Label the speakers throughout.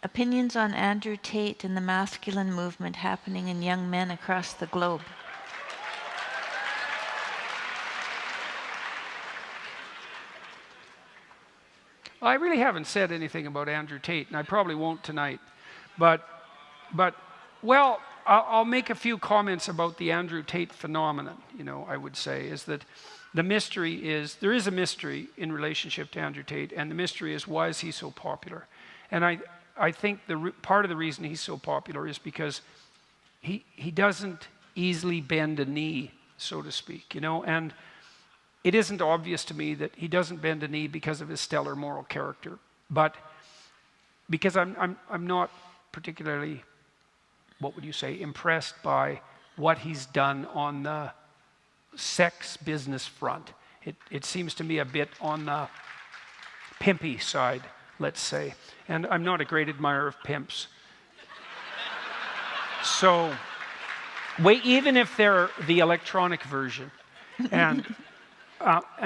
Speaker 1: Opinions on Andrew Tate and the masculine movement happening in young men across the globe.
Speaker 2: I really haven't said anything about Andrew Tate, and I probably won't tonight. But, well, I'll make a few comments about the Andrew Tate phenomenon. I would say is that the mystery is, there is a mystery in relationship to Andrew Tate, and the mystery is, why is he so popular? And I think part of the reason he's so popular is because he doesn't easily bend a knee, so to speak, and it isn't obvious to me that he doesn't bend a knee because of his stellar moral character, but because I'm not particularly, what would you say, impressed by what he's done on the sex business front. It seems to me a bit on the pimpy side, let's say. And I'm not a great admirer of pimps. So, even if they're the electronic version. And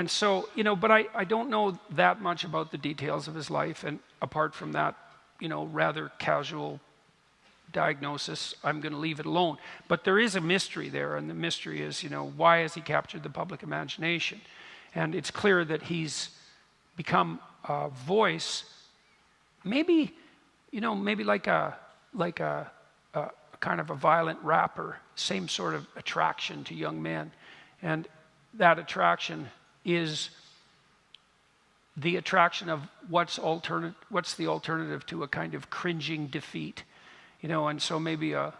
Speaker 2: so, but I don't know that much about the details of his life. And apart from that, rather casual diagnosis, I'm going to leave it alone. But there is a mystery there, and the mystery is, why has he captured the public imagination? And it's clear that he's become a voice, maybe like a kind of a violent rapper, same sort of attraction to young men. And that attraction is the attraction of what's the alternative to a kind of cringing defeat. And so maybe a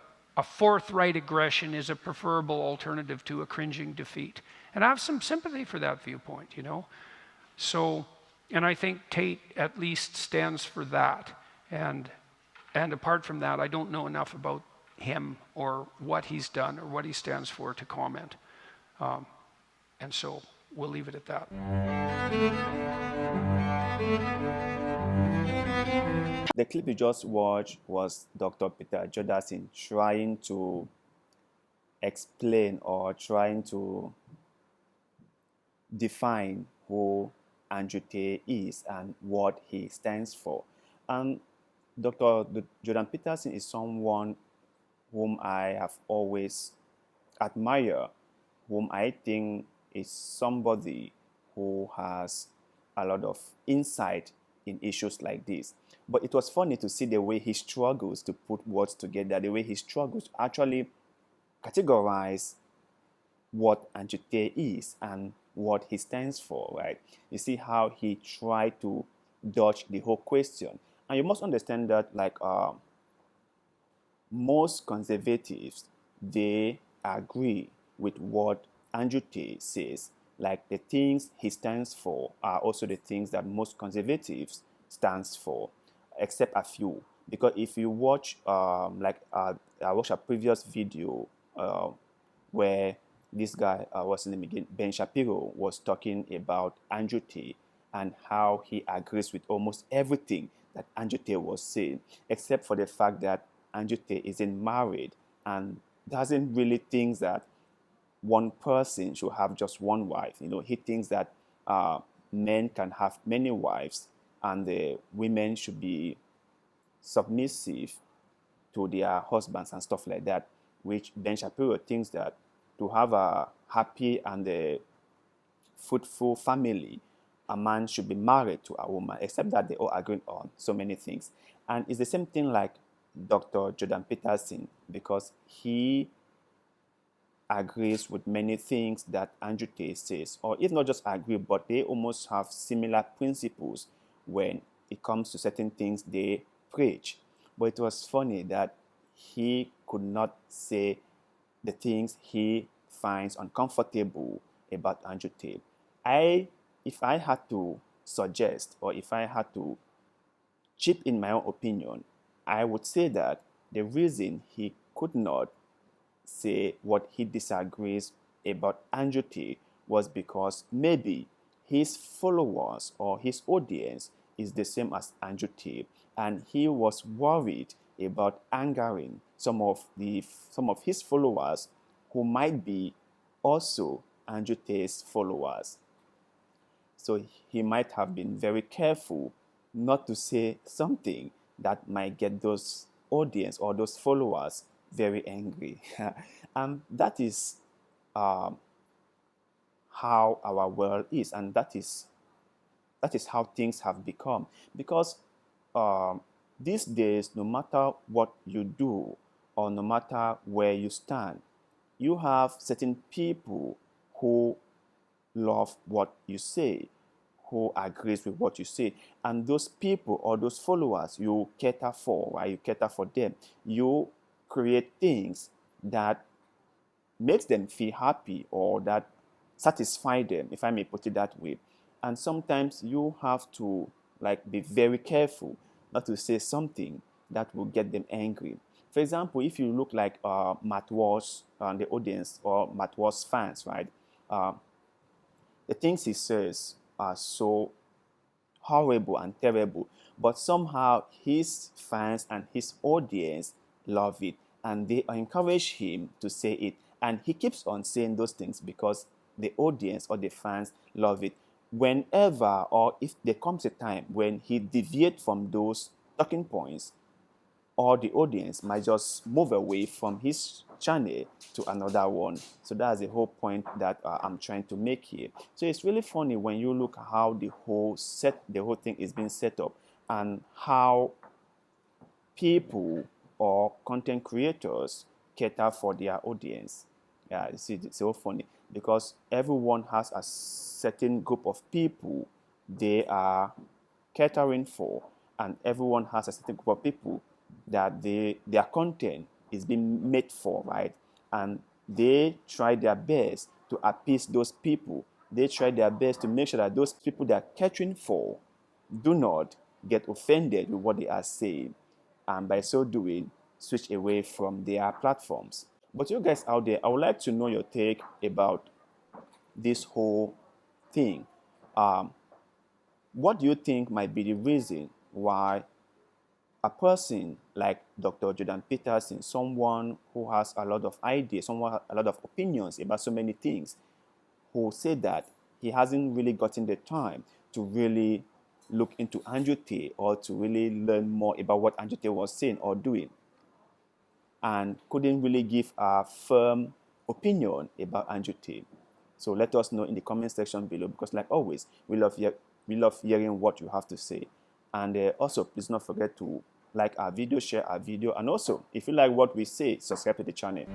Speaker 2: forthright aggression is a preferable alternative to a cringing defeat. And I have some sympathy for that viewpoint, So, and I think Tate at least stands for that. And apart from that, I don't know enough about him or what he's done or what he stands for to comment. And so we'll leave it at that.
Speaker 3: The clip you just watched was Dr. Peter Jodassin trying to explain or trying to define who Andrew Tate is and what he stands for. And Dr. Jordan Peterson is someone whom I have always admired, whom I think is somebody who has a lot of insight in issues like this. But it was funny to see the way he struggles to put words together, the way he struggles to actually categorize what Andrew Tate is and what he stands for, right? You see how he tried to dodge the whole question. And you must understand that, like, most conservatives, they agree with what Andrew Tate says. Like, the things he stands for are also the things that most conservatives stands for, except a few. Because if you watch, I watched a previous video where this guy, what's his name again, Ben Shapiro, was talking about Andrew Tate and how he agrees with almost everything that Andrew Tate was saying, except for the fact that Andrew Tate isn't married and doesn't really think that one person should have just one wife. He thinks that men can have many wives and the women should be submissive to their husbands and stuff like that, which Ben Shapiro thinks that to have a happy and a fruitful family, a man should be married to a woman, except that they all agree on so many things. And it's the same thing like Dr. Jordan Peterson, because he agrees with many things that Andrew Tate says, or if not just agree, but they almost have similar principles when it comes to certain things they preach. But it was funny that he could not say the things he finds uncomfortable about Andrew Tate. If I had to suggest, or if I had to chip in my own opinion, I would say that the reason he could not say what he disagrees about Andrew Tate was because maybe his followers or his audience is the same as Andrew Tate, and he was worried about angering some of his followers who might be also Andrew Tate's followers. So he might have been very careful not to say something that might get those audience or those followers very angry. And that is um, how our world is, and that is how things have become. Because um, these days, no matter what you do or no matter where you stand, you have certain people who love what you say, who agrees with what you say, and those people or those followers you cater for, right? You cater for them. You create things that makes them feel happy or that satisfy them, if I may put it that way. And sometimes you have to like be very careful not to say something that will get them angry. For example, if you look like Matt Walsh, the audience or Matt Walsh fans, right? Uh, the things he says are so horrible and terrible, but somehow his fans and his audience love it and they encourage him to say it. And he keeps on saying those things because the audience or the fans love it. Whenever or if there comes a time when he deviates from those talking points, or the audience might just move away from his channel to another one. So that's the whole point that I'm trying to make here. So it's really funny when you look at how the whole thing is being set up, and how people or content creators cater for their audience. Yeah, you see, it's so funny because everyone has a certain group of people they are catering for, and everyone has a certain group of people that their content is being made for, right? And they try their best to appease those people. They try their best to make sure that those people they are catering for do not get offended with what they are saying, and by so doing, switch away from their platforms. But you guys out there, I would like to know your take about this whole thing. Um, what do you think might be the reason why a person like Dr. Jordan Peterson, someone who has a lot of ideas, someone a lot of opinions about so many things, who said that he hasn't really gotten the time to really look into Andrew Tate or to really learn more about what Andrew Tate was saying or doing, and couldn't really give a firm opinion about Andrew Tate. So let us know in the comment section below, because like always, we love hearing what you have to say. And also, please don't forget to like our video, share our video, and also, if you like what we say, subscribe to the channel.